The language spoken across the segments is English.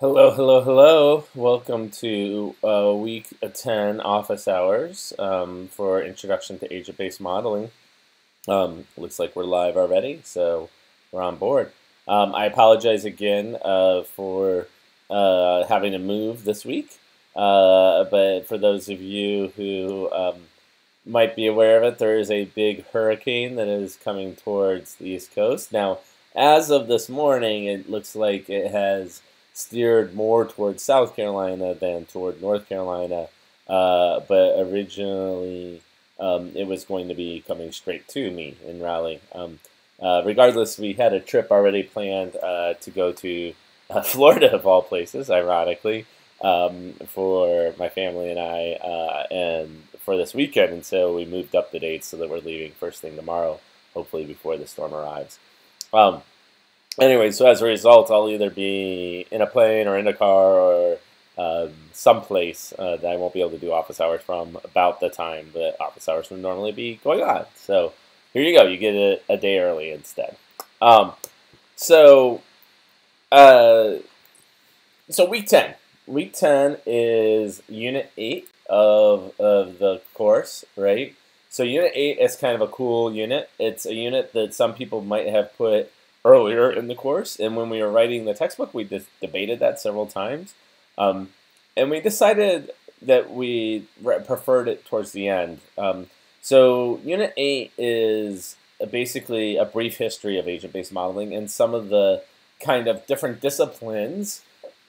Hello, hello, hello. Welcome to week 10 office hours for Introduction to Agent-Based Modeling. Looks like we're live already, so we're on board. I apologize again for having to move this week, but for those of you who might be aware of it, there is a big hurricane that is coming towards the East Coast. Now, as of this morning, it looks like it has steered more towards South Carolina than toward North Carolina, but originally it was going to be coming straight to me in Raleigh. Regardless, we had a trip already planned to go to Florida, of all places, ironically, for my family and I, and for this weekend, and so we moved up the dates so that we're leaving first thing tomorrow, hopefully before the storm arrives. Anyway, so as a result, I'll either be in a plane or in a car or someplace that I won't be able to do office hours from about the time that office hours would normally be going on. So here you go. You get a day early instead. So week 10. Week 10 is Unit 8 of the course, right? So Unit 8 is kind of a cool unit. It's a unit that some people might have put earlier in the course, and when we were writing the textbook, we just debated that several times, and we decided that we preferred it towards the end. So Unit 8 is basically a brief history of agent-based modeling and some of the kind of different disciplines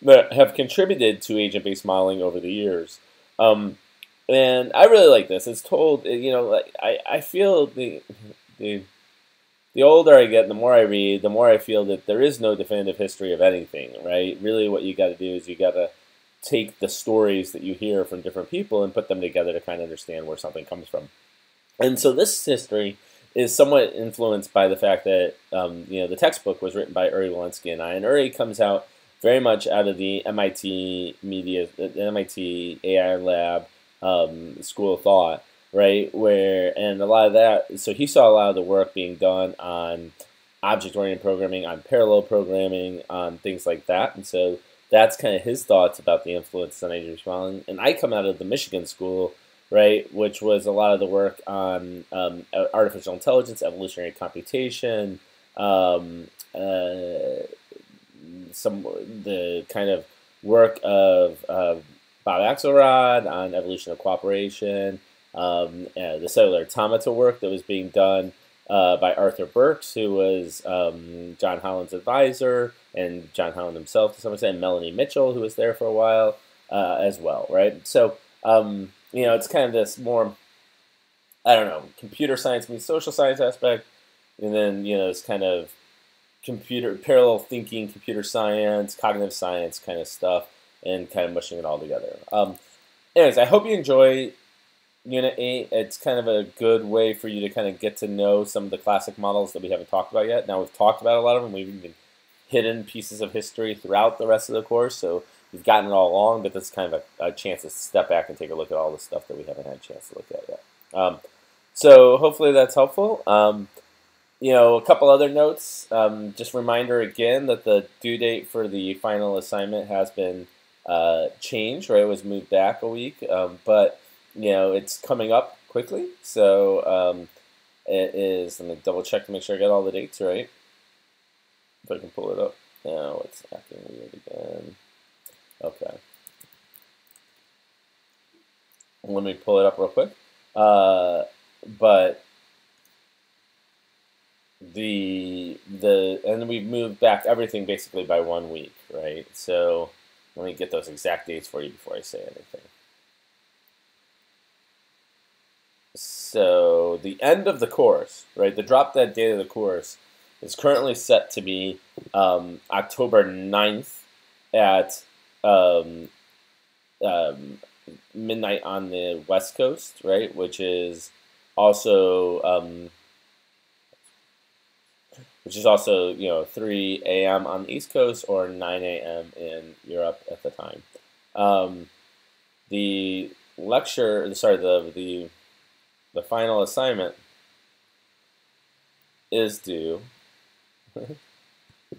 that have contributed to agent-based modeling over the years. And I really like this. It's told, like I feel the older I get, the more I read, the more I feel that there is no definitive history of anything, right? Really what you got to do is you got to take the stories that you hear from different people and put them together to kind of understand where something comes from. And so this history is somewhat influenced by the fact that, the textbook was written by Uri Walensky and I, and Uri comes out very much out of the MIT the MIT AI Lab School of Thought, right? And a lot of that, so he saw a lot of the work being done on object-oriented programming, on parallel programming, on things like that. And so that's kind of his thoughts about the influence on agent-based modeling. And I come out of the Michigan school, right, which was a lot of the work on artificial intelligence, evolutionary computation, the kind of work of Bob Axelrod on evolution of cooperation, the cellular automata work that was being done by Arthur Burks, who was John Holland's advisor, and John Holland himself to some extent, and Melanie Mitchell, who was there for a while as well, right? So, it's kind of this more, I don't know, computer science meets social science aspect, and then, this kind of parallel thinking, computer science, cognitive science kind of stuff, and kind of mushing it all together. Anyways, I hope you enjoy Unit 8. It's kind of a good way for you to kind of get to know some of the classic models that we haven't talked about yet. Now, we've talked about a lot of them. We've even hidden pieces of history throughout the rest of the course, so you've gotten it all along, but this is kind of a chance to step back and take a look at all the stuff that we haven't had a chance to look at yet. So hopefully that's helpful. A couple other notes. Just a reminder again that the due date for the final assignment has been changed, right? It was moved back a week, but it's coming up quickly, so it is. Let me double check to make sure I got all the dates right. If I can pull it up. Now it's acting weird again. Okay. Let me pull it up real quick. But and we've moved back everything basically by 1 week, right? So let me get those exact dates for you before I say anything. So the end of the course, right, the drop dead date of the course is currently set to be October 9th at midnight on the West Coast, right, which is also 3 a.m. on the East Coast or 9 a.m. in Europe at the time. The final assignment is due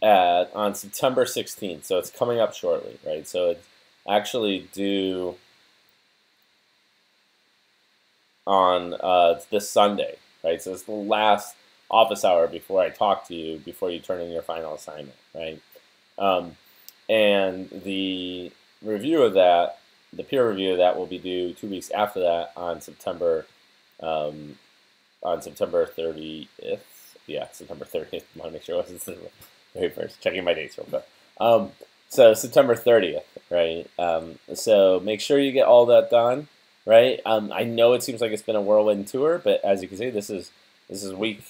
on September 16th. So it's coming up shortly, right? So it's actually due on this Sunday, right? So it's the last office hour before I talk to you, before you turn in your final assignment, right? And the review of that, the peer review of that, will be due 2 weeks after that on September 30th. Yeah, September 30th. I want to make sure it wasn't the very first. Checking my dates real quick. So September 30th, right? So make sure you get all that done, right? I know it seems like it's been a whirlwind tour, but as you can see, this is week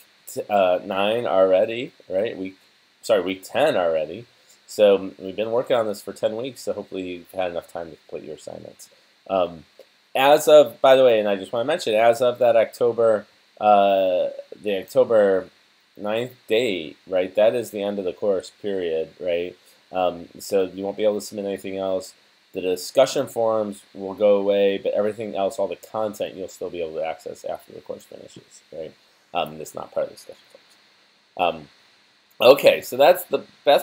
9 already, right? Week 10 already. So we've been working on this for 10 weeks, so hopefully you've had enough time to complete your assignments. As of, by the way, and I just want to mention, as of that the October 9th date, right, that is the end of the course period, right? So you won't be able to submit anything else. The discussion forums will go away, but everything else, all the content, you'll still be able to access after the course finishes, right? It's not part of the discussion forums. Okay, so that's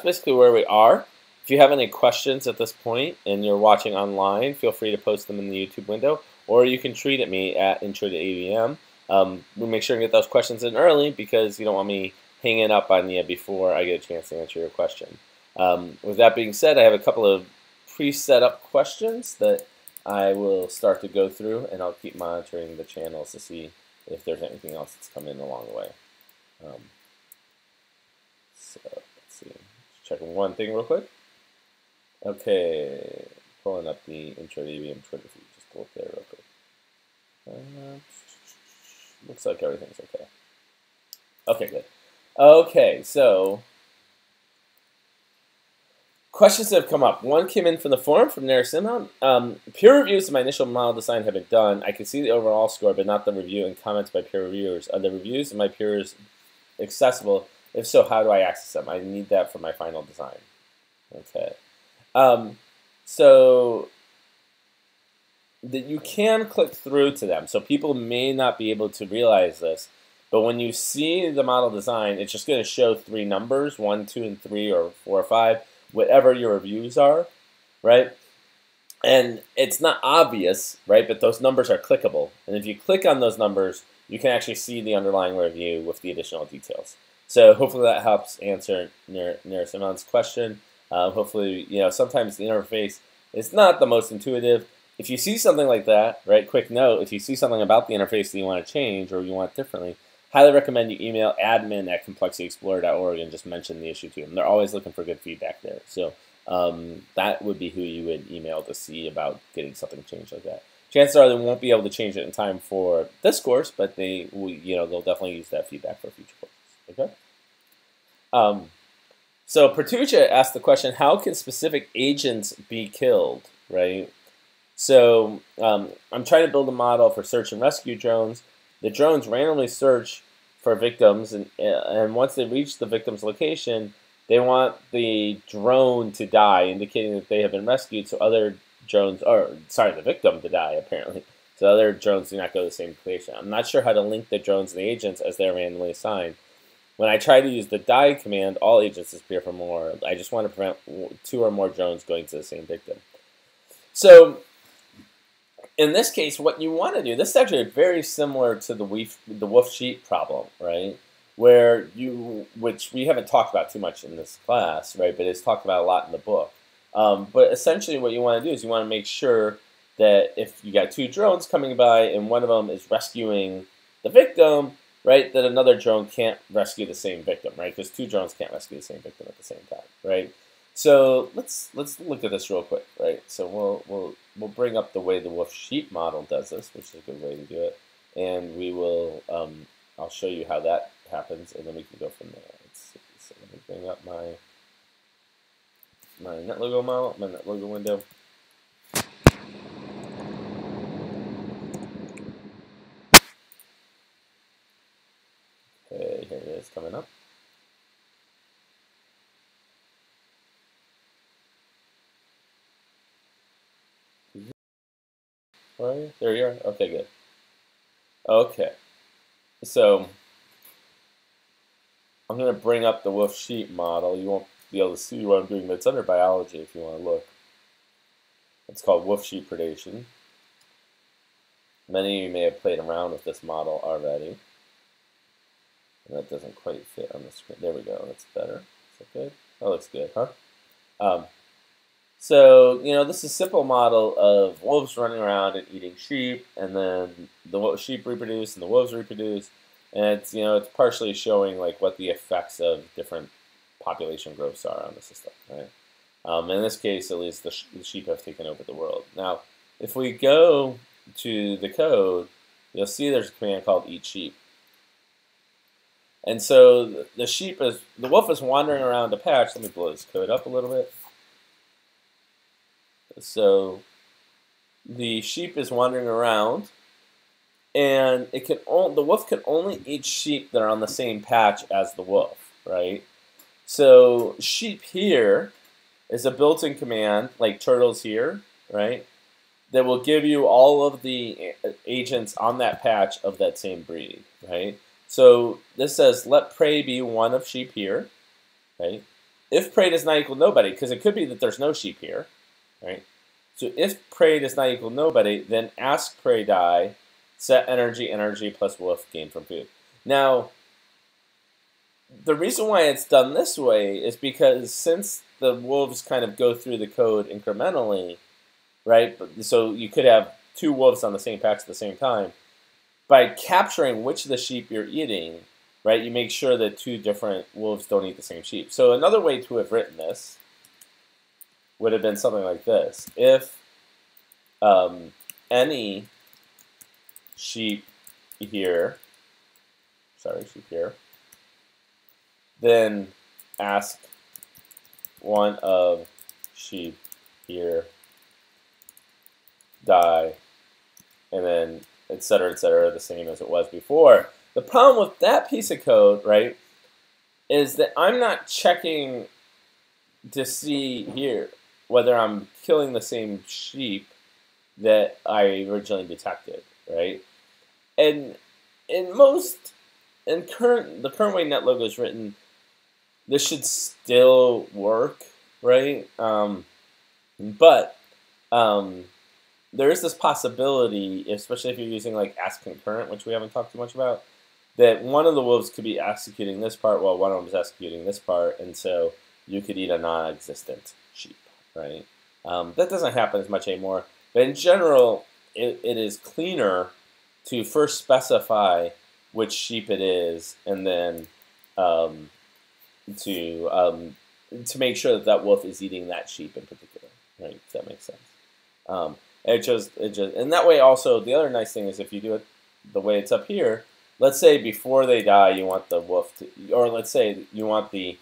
basically where we are. If you have any questions at this point and you're watching online, feel free to post them in the YouTube window, or you can tweet at me at Intro to ABM. We'll make sure to get those questions in early because you don't want me hanging up on you before I get a chance to answer your question. With that being said, I have a couple of pre-set up questions that I will start to go through, and I'll keep monitoring the channels to see if there's anything else that's come in along the way. So let's see, just checking one thing real quick. Okay, pulling up the Intro to ABM Twitter feed, just to look there real quick. Looks like everything's okay. Okay, good. Okay, so questions that have come up. One came in from the forum from Narasimha. Peer reviews of my initial model design have been done. I can see the overall score, but not the review and comments by peer reviewers. Are the reviews of my peers accessible? If so, how do I access them? I need that for my final design. Okay. So that you can click through to them. So people may not be able to realize this, but when you see the model design, it's just going to show 3 numbers, 1, 2, and 3, or 4 or 5, whatever your reviews are, right? And it's not obvious, right? But those numbers are clickable. And if you click on those numbers, you can actually see the underlying review with the additional details. So hopefully that helps answer Narasimhan's question. Hopefully, sometimes the interface is not the most intuitive. If you see something like that, right, quick note, if you see something about the interface that you want to change or you want it differently, highly recommend you email admin@complexityexplorer.org and just mention the issue to them. They're always looking for good feedback there. So that would be who you would email to see about getting something changed like that. Chances are they won't be able to change it in time for this course, but they'll definitely use that feedback for future courses. Okay. So Pertucha asked the question: how can specific agents be killed? Right. So I'm trying to build a model for search and rescue drones. The drones randomly search for victims, and once they reach the victim's location, they want the drone to die, indicating that they have been rescued. So other drones, the victim to die apparently. So other drones do not go to the same location. I'm not sure how to link the drones and the agents as they're randomly assigned. When I try to use the die command, all agents disappear for more. I just want to prevent 2 or more drones going to the same victim. So in this case, what you want to do, this is actually very similar to the wolf sheep problem, right? Which we haven't talked about too much in this class, right? But it's talked about a lot in the book. But essentially what you want to do is you want to make sure that if you got 2 drones coming by and one of them is rescuing the victim, right, that another drone can't rescue the same victim, right? Because 2 drones can't rescue the same victim at the same time, right? So let's look at this real quick, right? So we'll bring up the way the wolf sheep model does this, which is a good way to do it, and we will I'll show you how that happens, and then we can go from there. Let's see. So let me bring up my NetLogo model, my NetLogo window. Okay, here it is coming up. Where are you? There you are. Okay, good. Okay, so I'm going to bring up the wolf sheep model. You won't be able to see what I'm doing, but it's under biology if you want to look. It's called Whoopsie Predation. Many of you may have played around with this model already. And that doesn't quite fit on the screen. There we go. That's better. Is that good? That looks good, huh? So, this is a simple model of wolves running around and eating sheep, and then the sheep reproduce and the wolves reproduce. And it's partially showing like what the effects of different population growths are on the system, right? In this case, at least, the sheep have taken over the world. Now, if we go to the code, you'll see there's a command called eat sheep. And so the wolf is wandering around a patch. Let me blow this code up a little bit. So the sheep is wandering around, and the wolf can only eat sheep that are on the same patch as the wolf, right? So sheep here is a built-in command, like turtles here, right? That will give you all of the agents on that patch of that same breed, right? So this says, let prey be one of sheep here, right? If prey does not equal nobody, because it could be that there's no sheep here, right? So if prey does not equal nobody, then ask prey die, set energy plus wolf gain from food. Now, the reason why it's done this way is because since the wolves kind of go through the code incrementally, right? So you could have two wolves on the same patch at the same time. By capturing which of the sheep you're eating, right, you make sure that two different wolves don't eat the same sheep. So another way to have written this would have been something like this. If any sheep here, then ask one of sheep here die, and then et cetera, the same as it was before. The problem with that piece of code, right, is that I'm not checking to see here whether I'm killing the same sheep that I originally detected, right? And the current way NetLogo is written, this should still work, right? But there is this possibility, especially if you're using like ask concurrent, which we haven't talked too much about, that one of the wolves could be executing this part while one of them is executing this part, and so you could eat a non-existent sheep, right? That doesn't happen as much anymore, but in general, it is cleaner to first specify which sheep it is, and then to make sure that that wolf is eating that sheep in particular, right? If that makes sense. And that way also, the other nice thing is if you do it the way it's up here, let's say before they die you want the wolf to, or let's say you want the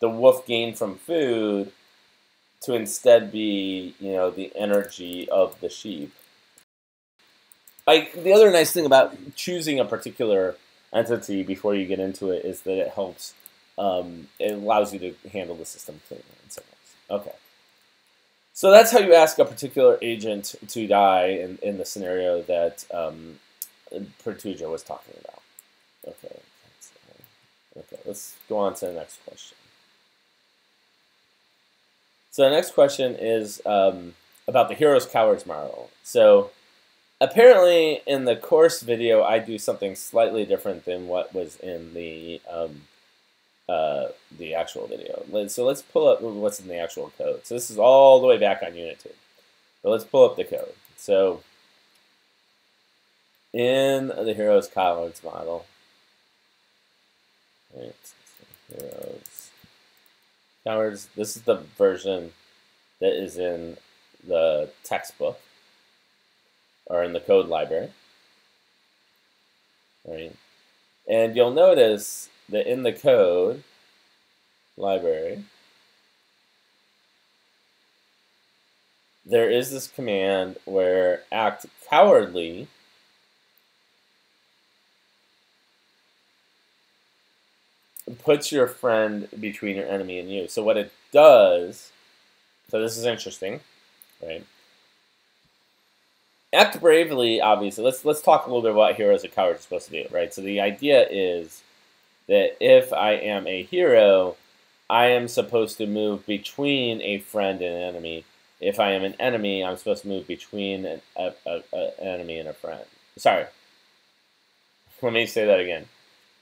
wolf gain from food to instead be, the energy of the sheep. The other nice thing about choosing a particular entity before you get into it is that it helps, it allows you to handle the system cleanly in some ways. Okay. So that's how you ask a particular agent to die in the scenario that Pertuja was talking about. Okay. Okay, let's go on to the next question. So the next question is about the heroes cowards model. So apparently in the course video I do something slightly different than what was in the actual video. So let's pull up what's in the actual code. So this is all the way back on Unit 2. But let's pull up the code. So in the heroes cowards model, right, heroes cowards, this is the version that is in the textbook or in the code library, right? And you'll notice that in the code library, there is this command where act cowardly puts your friend between your enemy and you. So what it does, so this is interesting, right? Act bravely, obviously. Let's talk a little bit about what heroes and cowards are supposed to do, right? So the idea is that if I am a hero, I am supposed to move between a friend and an enemy. If I am an enemy, I'm supposed to move between an enemy and a friend. Sorry, let me say that again.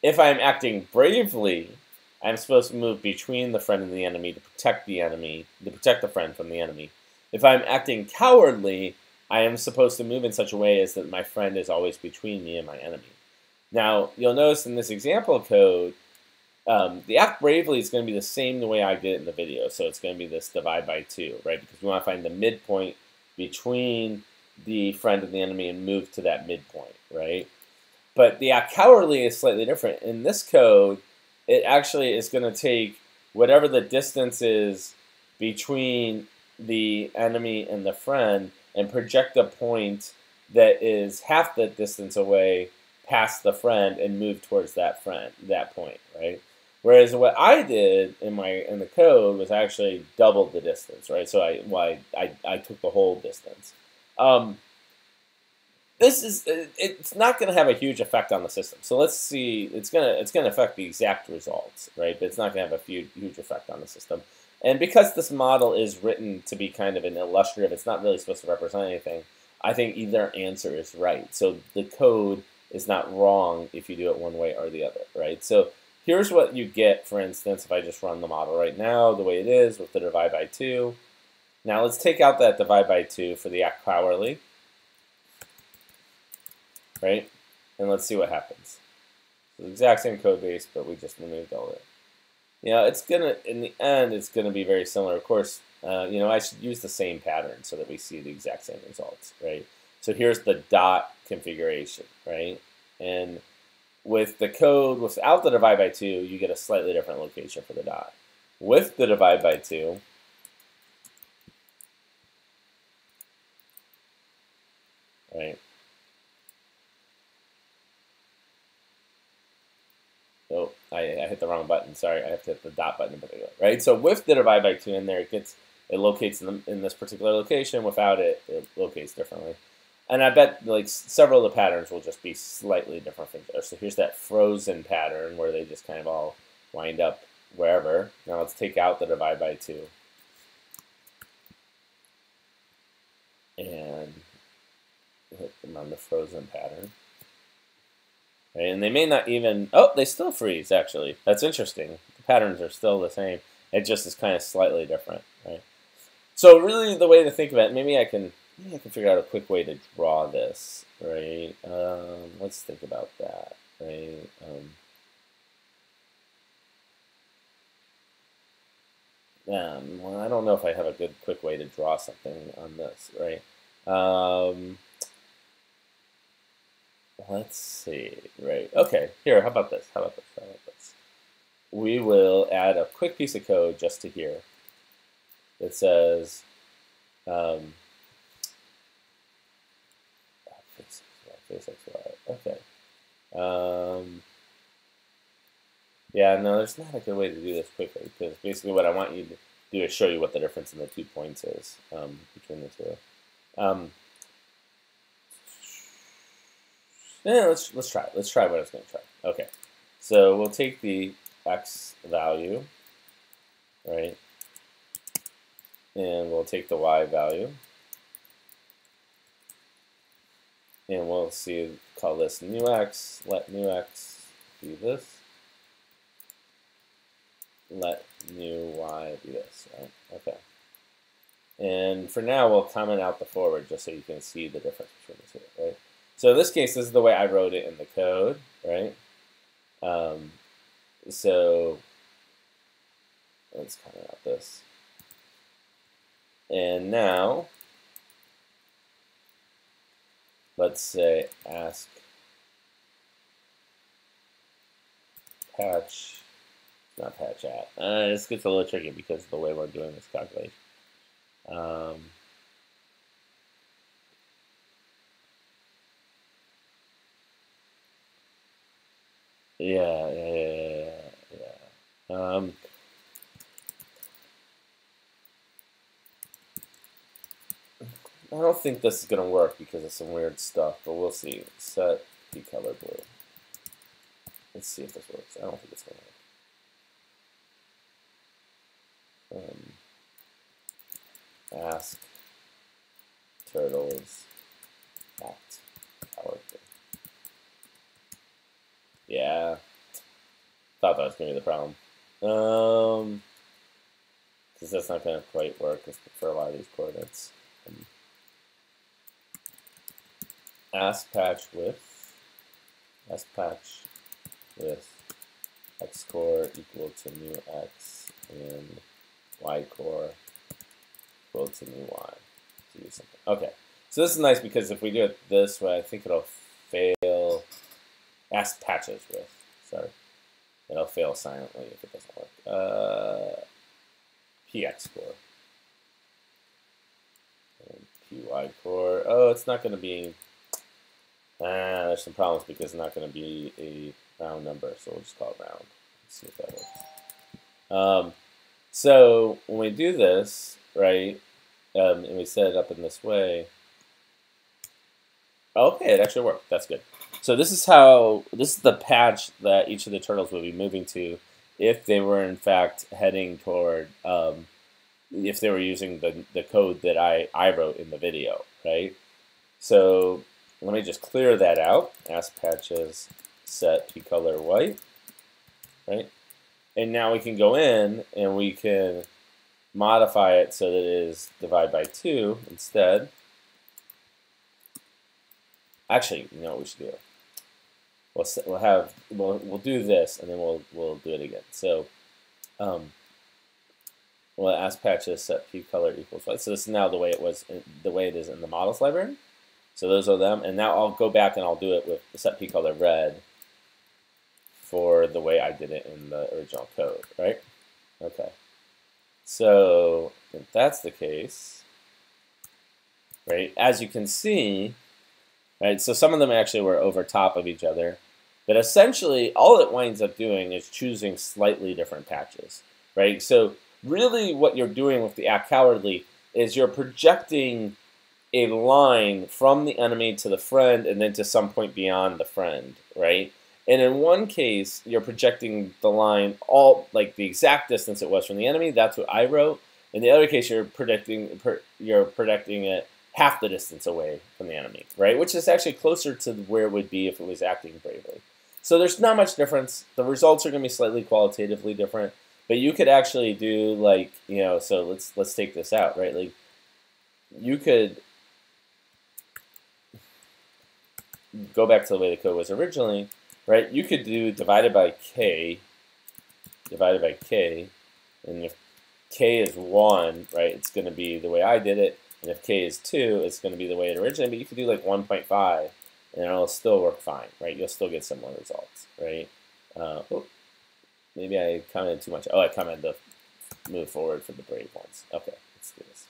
If I'm acting bravely, I'm supposed to move between the friend and the enemy to protect the friend from the enemy. If I'm acting cowardly, I am supposed to move in such a way as that my friend is always between me and my enemy. Now, you'll notice in this example code, the act bravely is going to be the same the way I did it in the video. So it's going to be this divide by 2, right? Because we want to find the midpoint between the friend and the enemy and move to that midpoint, right? But the act cowardly is slightly different. In this code, it actually is going to take whatever the distance is between the enemy and the friend and project a point that is half the distance away past the friend and move towards that point, right? Whereas what I did in the code was actually double the distance, right? So I took the whole distance. It's not going to have a huge effect on the system. So let's see. It's gonna affect the exact results, right? But it's not going to have a huge effect on the system. And because this model is written to be kind of an illustrative, it's not really supposed to represent anything. I think either answer is right. So the code is not wrong if you do it one way or the other, right? So here's what you get, for instance, if I just run the model right now, the way it is with the divide by 2. Now let's take out that divide by 2 for the act cowardly, right? And let's see what happens. So the exact same code base, but we just removed all of it. You know, it's gonna, in the end, it's gonna be very similar. Of course, you know, I should use the same pattern so that we see the exact same results, right? So here's the dot configuration, right? And with the code, without the divide by 2, you get a slightly different location for the dot. With the divide by 2, right? Oh, I hit the wrong button. Sorry, I have to hit the dot button in particular, right? So with the divide by 2 in there, it locates in this particular location. Without it, it locates differently. And I bet like several of the patterns will just be slightly different things. So here's that frozen pattern where they just kind of all wind up wherever. Now let's take out the divide by 2. And hit them on the frozen pattern. Right, and they may not even, oh, they still freeze, actually. That's interesting. The patterns are still the same. It just is kind of slightly different, right? So really the way to think about it, maybe I can figure out a quick way to draw this, right? Let's think about that, right? Well, I don't know if I have a good quick way to draw something on this, right? Let's see, right? Okay, here, how about this? We will add a quick piece of code just to here that says, okay. Yeah, no, there's not a good way to do this quickly, because basically what I want you to do is show you what the difference in the 2 points is between the two. Yeah, let's try it. Let's try what I was going to try. Okay, so we'll take the x value, right, and we'll take the y value, and we'll call this new x. Let new x be this. Let new y be this. Right? Okay. And for now, we'll comment out the forward just so you can see the difference between the two, right? So in this case, this is the way I wrote it in the code, right? So let's comment out this. And now, let's say ask patch, not patch at. This gets a little tricky because of the way we're doing this calculation. Yeah. I don't think this is going to work because of some weird stuff, but we'll see. Set the color blue. let's see if this works. I don't think it's going to work. Ask turtles act powerful. Yeah, thought that was going to be the problem. Because that's not going to quite work for a lot of these coordinates. Ask patch with x core equal to new x and y core equal to new y to do something. Okay, so this is nice because if we do it this way, I think it'll fail. Ask patches with, sorry, it'll fail silently if it doesn't work. Px core and py core. Oh, it's not going to be. There's some problems because it's not going to be a round number, so we'll just call it round. Let's see if that works. So when we do this, right, and we set it up in this way, okay, it actually worked. That's good. So this is the patch that each of the turtles would be moving to if they were in fact heading toward, if they were using the code that I wrote in the video, right? So let me just clear that out. Ask patches set p color white, right? And now we can go in and we can modify it so that it is divide by 2 instead. Actually, you know what we should do? We'll do this and then we'll do it again. So we'll ask patches set p color equals white. So this is now the way it is in the models library. So those are them, and now I'll go back and I'll do it with the set p color red for the way I did it in the original code, right? Okay. So if that's the case, right, as you can see, right, so some of them actually were over top of each other, but essentially all it winds up doing is choosing slightly different patches, right? So really what you're doing with the act cowardly is you're projecting a line from the enemy to the friend and then to some point beyond the friend, right? And in one case, you're projecting the line all like the exact distance it was from the enemy. That's what I wrote. In the other case, you're projecting it half the distance away from the enemy, right? Which is actually closer to where it would be if it was acting bravely. So there's not much difference. The results are going to be slightly qualitatively different, but you could actually do like, you know, so let's take this out, right? Like you could go back to the way the code was originally, right? You could do divided by k, and if k is 1, right, it's going to be the way I did it, and if k is 2, it's going to be the way it originated, but you could do like 1.5, and it'll still work fine, right? You'll still get similar results, right? Maybe I commented too much. Oh, I commented to move forward for the brave ones. Okay, let's do this.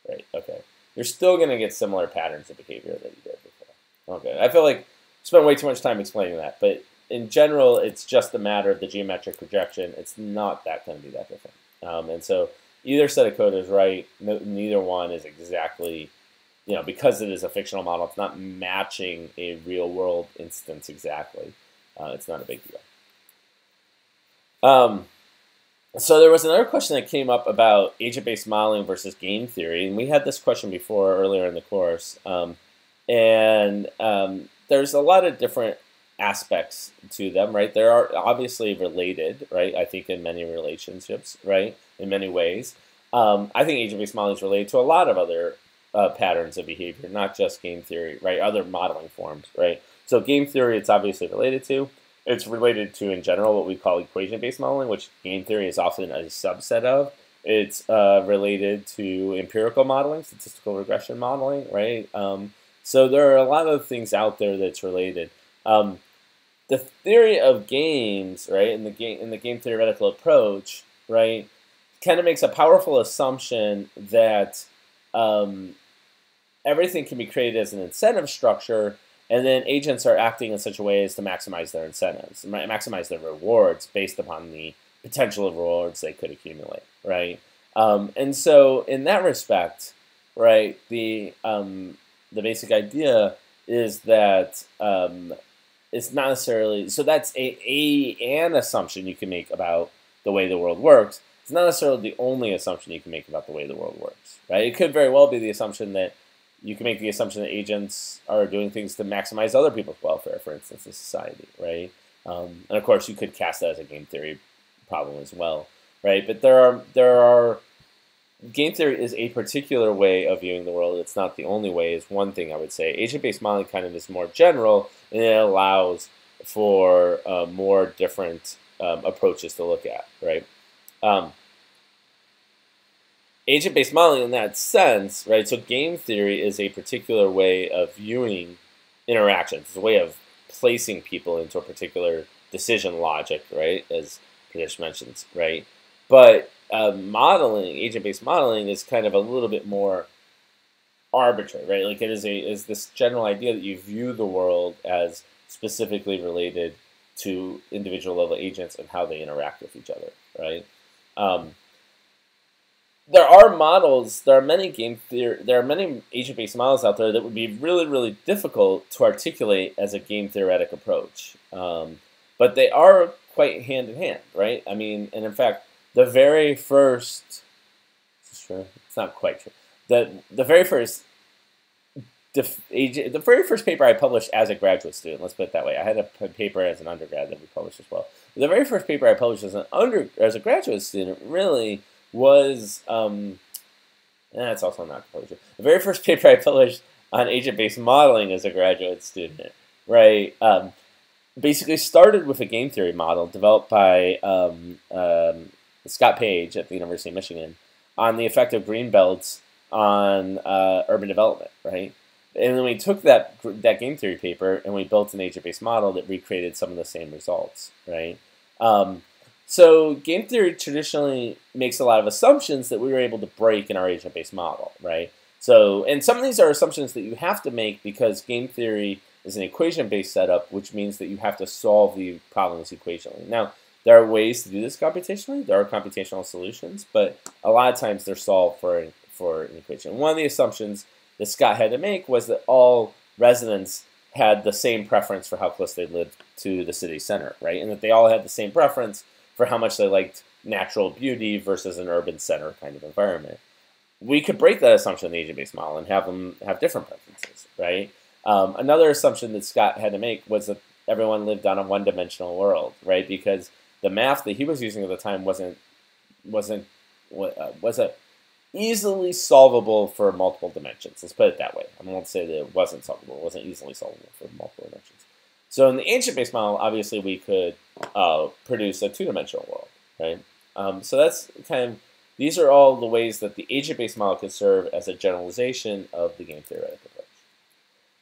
Right, okay. You're still going to get similar patterns of behavior that you did before. Okay, I feel like I spent way too much time explaining that, but in general, it's just a matter of the geometric projection. It's not going to be that different. And so either set of code is right. Neither one is exactly, you know, because it is a fictional model, it's not matching a real world instance exactly. It's not a big deal. So there was another question that came up about agent-based modeling versus game theory, and we had this question before earlier in the course. There's a lot of different aspects to them, right? They are obviously related, right? I think in many relationships, right? In many ways. I think agent-based modeling is related to a lot of other patterns of behavior, not just game theory, right? Other modeling forms, right? So game theory, it's obviously related to. It's related to, in general, what we call equation-based modeling, which game theory is often a subset of. It's related to empirical modeling, statistical regression modeling, right? So there are a lot of things out there that's related. The theory of games, right, in the game theoretical approach, right, kind of makes a powerful assumption that everything can be created as an incentive structure, and then agents are acting in such a way as to maximize their incentives, maximize their rewards based upon the potential of rewards they could accumulate, right? And so in that respect, right, the basic idea is that it's not necessarily, so that's an assumption you can make about the way the world works. It's not necessarily the only assumption you can make about the way the world works, right? It could very well be the assumption that you can make the assumption that agents are doing things to maximize other people's welfare, for instance, in society, right? And of course, you could cast that as a game theory problem as well, right? But there are game theory is a particular way of viewing the world. It's not the only way, is one thing I would say. Agent-based modeling kind of is more general, and it allows for more different approaches to look at, right? Agent-based modeling in that sense, right? So game theory is a particular way of viewing interactions. It's a way of placing people into a particular decision logic, right? As Pradesh mentions, right? But modeling, agent-based modeling, is kind of a little bit more arbitrary, right? Like it is this general idea that you view the world as specifically related to individual level agents and how they interact with each other, right? There are models. There are many agent-based models out there that would be really, really difficult to articulate as a game theoretic approach, but they are quite hand in hand, right? I mean, and in fact, the very first, it's not quite true. The very first paper I published as a graduate student, let's put it that way. I had a paper as an undergrad that we published as well. But the very first paper I published as a graduate student really was, that's also not completely true. The very first paper I published on agent-based modeling as a graduate student, right, basically started with a game theory model developed by Scott Page at the University of Michigan on the effect of green belts on urban development, right? And then we took that game theory paper and we built an agent-based model that recreated some of the same results, right? So game theory traditionally makes a lot of assumptions that we were able to break in our agent-based model, right? So, and some of these are assumptions that you have to make because game theory is an equation-based setup, which means that you have to solve the problems equationally. Now, there are ways to do this computationally. There are computational solutions, but a lot of times they're solved for an equation. One of the assumptions that Scott had to make was that all residents had the same preference for how close they lived to the city center, right? And that they all had the same preference for how much they liked natural beauty versus an urban center kind of environment. We could break that assumption in the agent-based model and have them have different preferences, right? Another assumption that Scott had to make was that everyone lived on a one-dimensional world, right? Because the math that he was using at the time wasn't easily solvable for multiple dimensions. Let's put it that way. I won't say that it wasn't solvable. It wasn't easily solvable for multiple dimensions. So in the agent-based model, obviously we could produce a two-dimensional world, right? So that's kind of, these are all the ways that the agent-based model could serve as a generalization of the game theoretic approach.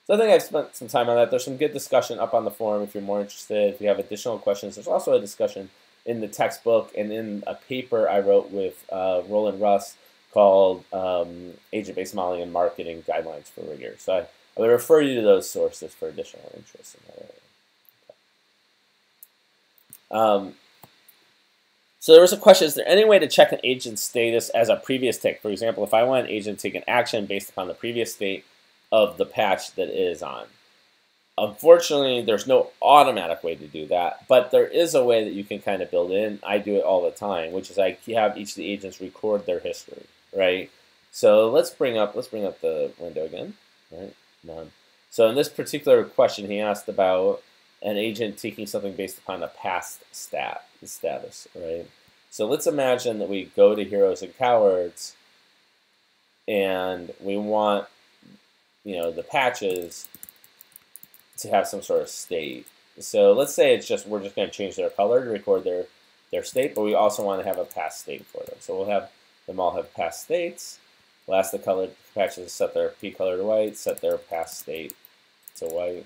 So I think I've spent some time on that. There's some good discussion up on the forum if you're more interested. If you have additional questions, there's also a discussion in the textbook and in a paper I wrote with Roland Russ called Agent-Based Modeling and Marketing Guidelines for Rigor. So I would refer you to those sources for additional interest in that area. So there was a question, is there any way to check an agent's status as a previous tick? For example, if I want an agent to take an action based upon the previous state of the patch that it is on. Unfortunately, there's no automatic way to do that, but there is a way that you can kind of build in. I do it all the time, which is I have each of the agents record their history, right? So let's bring up the window again, right? None. So in this particular question, he asked about an agent taking something based upon a past status, right? So let's imagine that we go to Heroes and Cowards, and we want, the patches to have some sort of state. So let's say we're just going to change their color to record their state, but we also want to have a past state for them. So we'll have them all have past states. We'll ask the color patches to set their P color to white, set their past state to white.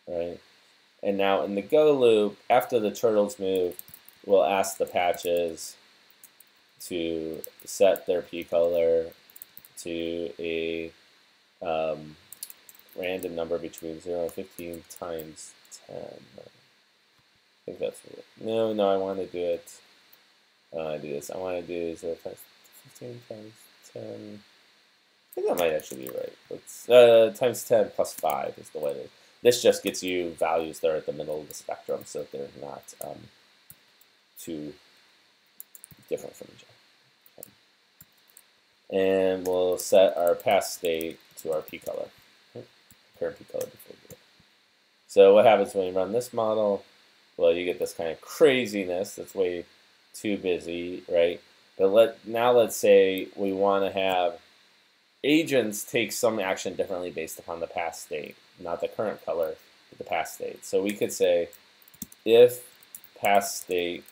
Right? And now in the go loop, after the turtles move, we'll ask the patches to set their P color to a random number between 0 and 15 times 10. I think that's what no, I want to do it. I do this. I want to do 0 times 15 times 10. I think that might actually be right. Let's times 10 plus 5 is the way it is. This just gets you values that are at the middle of the spectrum, so that they're not too different from each other. And we'll set our pass state to our p color, current p color before we do it. So what happens when you run this model? Well, you get this kind of craziness that's way too busy, right? But now let's say we want to have agents take some action differently based upon the past state, not the current color, but the past state. So we could say if past state,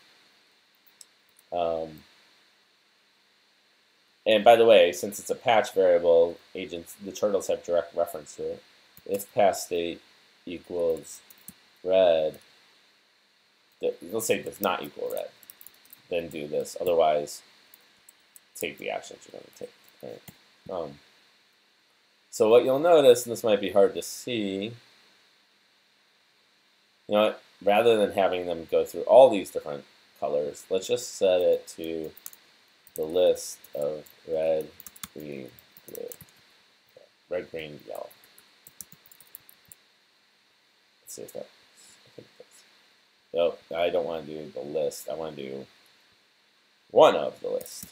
and by the way, since it's a patch variable, agents, the turtles have direct reference to it. If past state equals red, let's say it does not equal red, then do this. Otherwise, take the actions you're going to take. Right? So what you'll notice, and this might be hard to see, you know what? Rather than having them go through all these different colors, let's just set it to the list of red, green, blue. Okay. Red, green, yellow. Let's see if that works. Nope, I don't want to do the list. I want to do one of the list.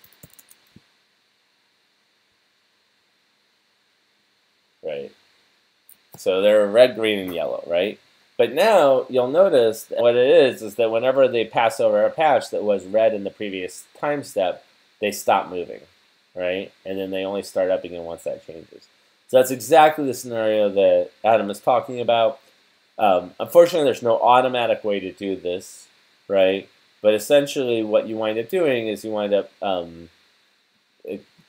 Right? So they're red, green, and yellow, right? But now you'll notice that what it is that whenever they pass over a patch that was red in the previous time step, they stop moving, right? And then they only start up again once that changes. So that's exactly the scenario that Adam is talking about. Unfortunately, there's no automatic way to do this, right? But essentially what you wind up doing is you wind up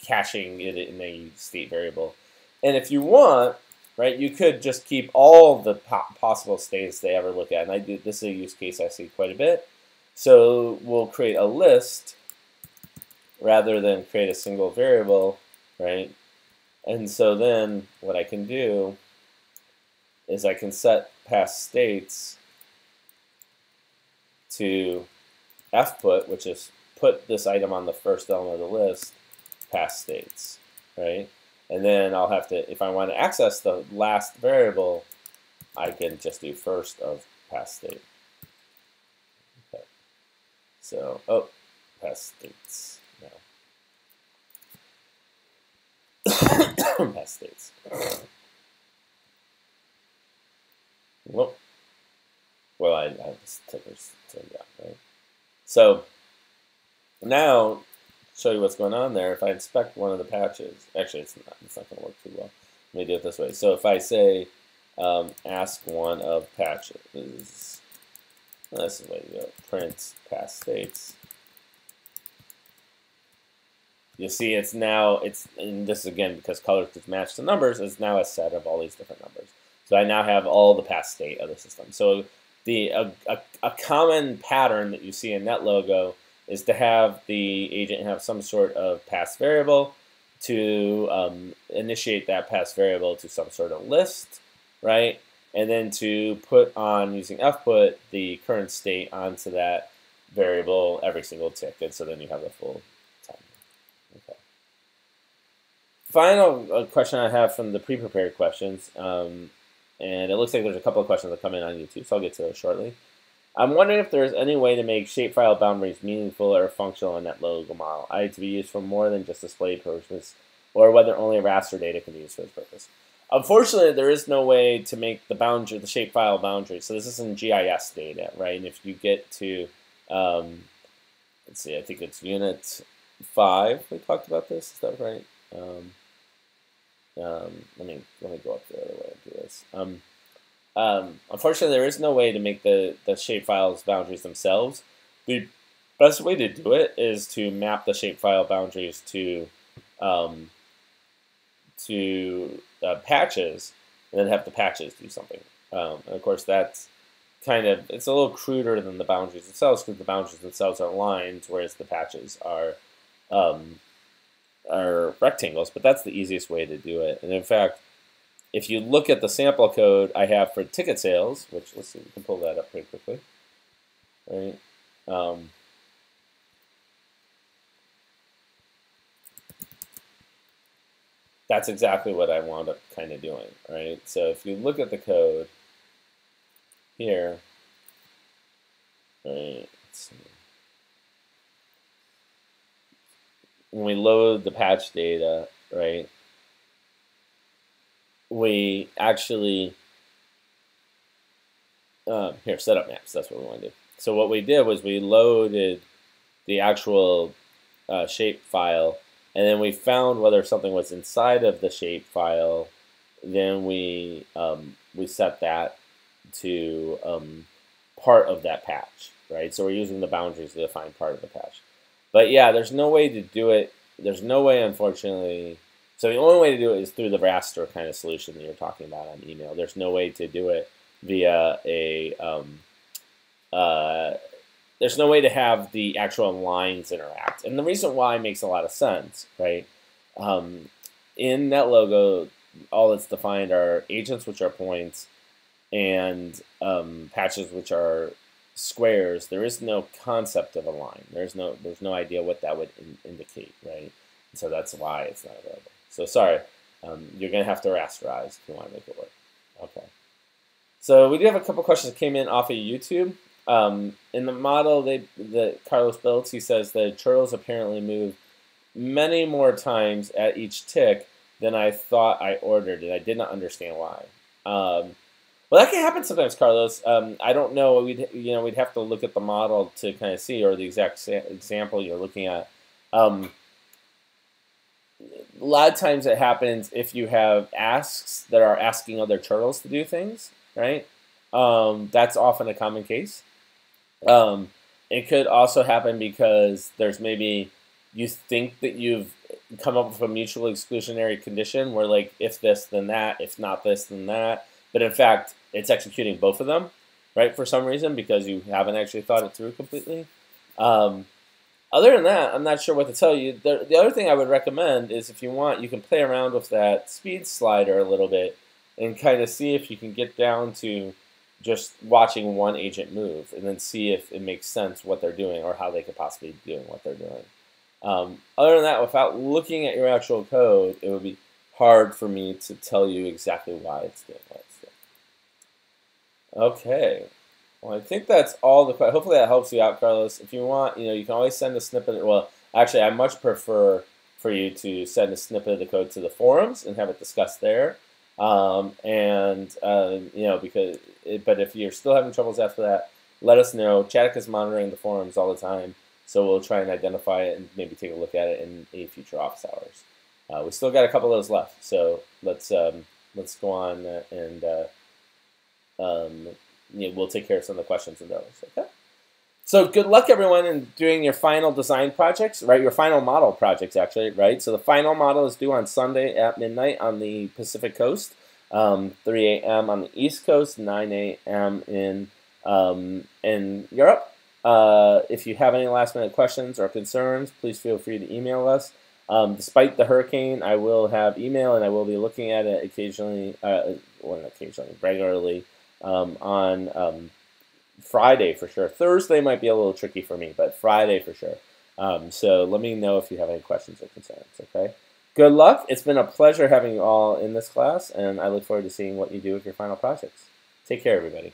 caching it in a state variable. And if you want, right, you could just keep all the possible states they ever look at. And this is a use case I see quite a bit. So we'll create a list rather than create a single variable, right? And so then what I can do is I can set past states to fput, which is put this item on the first element of the list, past states, right? And then I'll have to, if I want to access the last variable, I can just do first of past state. Okay. So, past states now. Past states. Whoop. Well, I have this tickers turned down, right? So now, show you what's going on there. If I inspect one of the patches, actually it's not going to work too well. Let me do it this way. So if I say ask one of patches, this is the way to go. Print past states. You see, it's now and this is again because colors just match the numbers. It's now a set of all these different numbers. So I now have all the past state of the system. So a common pattern that you see in NetLogo is to have the agent have some sort of past variable to initiate that past variable to some sort of list, right? And then to put on, using fput, the current state onto that variable every single tick. And so then you have the full time. Okay. Final question I have from the pre-prepared questions, and it looks like there's a couple of questions that come in on YouTube, so I'll get to those shortly. I'm wondering if there's any way to make shapefile boundaries meaningful or functional in that NetLogo model, i.e. to be used for more than just display purposes, or whether only raster data can be used for this purpose. Unfortunately, there is no way to make the shapefile boundary. So this is in GIS data, right? And if you get to, let's see, I think it's unit 5. We talked about this. Is that right? Let me go up the other way and do this. Unfortunately, there is no way to make the shapefiles boundaries themselves. The best way to do it is to map the shapefile boundaries to patches, and then have the patches do something. And of course, that's it's a little cruder than the boundaries themselves, because the boundaries themselves are lines, whereas the patches are rectangles. But that's the easiest way to do it. And in fact, if you look at the sample code I have for ticket sales, which, let's see, we can pull that up pretty quickly, right? That's exactly what I wound up kind of doing, right? So if you look at the code, here, right, let's see. When we load the patch data, right, we actually, here, setup maps, that's what we want to do. So what we did was we loaded the actual shape file, and then we found whether something was inside of the shape file. Then we set that to part of that patch, right? So we're using the boundaries to define part of the patch. But yeah, there's no way to do it. There's no way, unfortunately. So the only way to do it is through the raster kind of solution that you're talking about on email. There's no way to do it via a there's no way to have the actual lines interact. And the reason why makes a lot of sense, right? In that logo, all that's defined are agents, which are points, and patches, which are squares. There is no concept of a line. There's no idea what that would indicate, right? And so that's why it's not available. So sorry, you're going to have to rasterize if you want to make it work. Okay. So we do have a couple questions that came in off of YouTube. In the model that Carlos built, he says the churros apparently move many more times at each tick than I thought I ordered, and I did not understand why. Well, that can happen sometimes, Carlos. I don't know. We'd have to look at the model to kind of see, or the exact example you're looking at. A lot of times it happens if you have asks that are asking other churros to do things, right? That's often a common case. It could also happen because there's maybe you think that you've come up with a mutually exclusionary condition where, like, if this, then that, if not this, then that. But in fact, it's executing both of them, right, for some reason, because you haven't actually thought it through completely. Other than that, I'm not sure what to tell you. The other thing I would recommend is, if you want, you can play around with that speed slider a little bit and kind of see if you can get down to just watching one agent move, and then see if it makes sense what they're doing or how they could possibly be doing what they're doing. Other than that, without looking at your actual code, it would be hard for me to tell you exactly why it's doing what it's doing. Okay. Well, I think that's all the questions. Hopefully that helps you out, Carlos. If you want, you can always send a snippet. Well, actually, I much prefer for you to send a snippet of the code to the forums and have it discussed there. But if you're still having troubles after that, let us know. Chaddick is monitoring the forums all the time, so we'll try and identify it and maybe take a look at it in a future office hours. We still got a couple of those left, so let's go on and we'll take care of some of the questions in those. Okay. So good luck, everyone, in doing your final design projects, right? Your final model projects, actually, right? So the final model is due on Sunday at midnight on the Pacific Coast, 3 a.m. on the East Coast, 9 a.m. in Europe. If you have any last-minute questions or concerns, please feel free to email us. Despite the hurricane, I will have email, and I will be looking at it occasionally, regularly, on Friday for sure. Thursday might be a little tricky for me, but Friday for sure. So let me know if you have any questions or concerns, okay? Good luck. It's been a pleasure having you all in this class, and I look forward to seeing what you do with your final projects. Take care, everybody.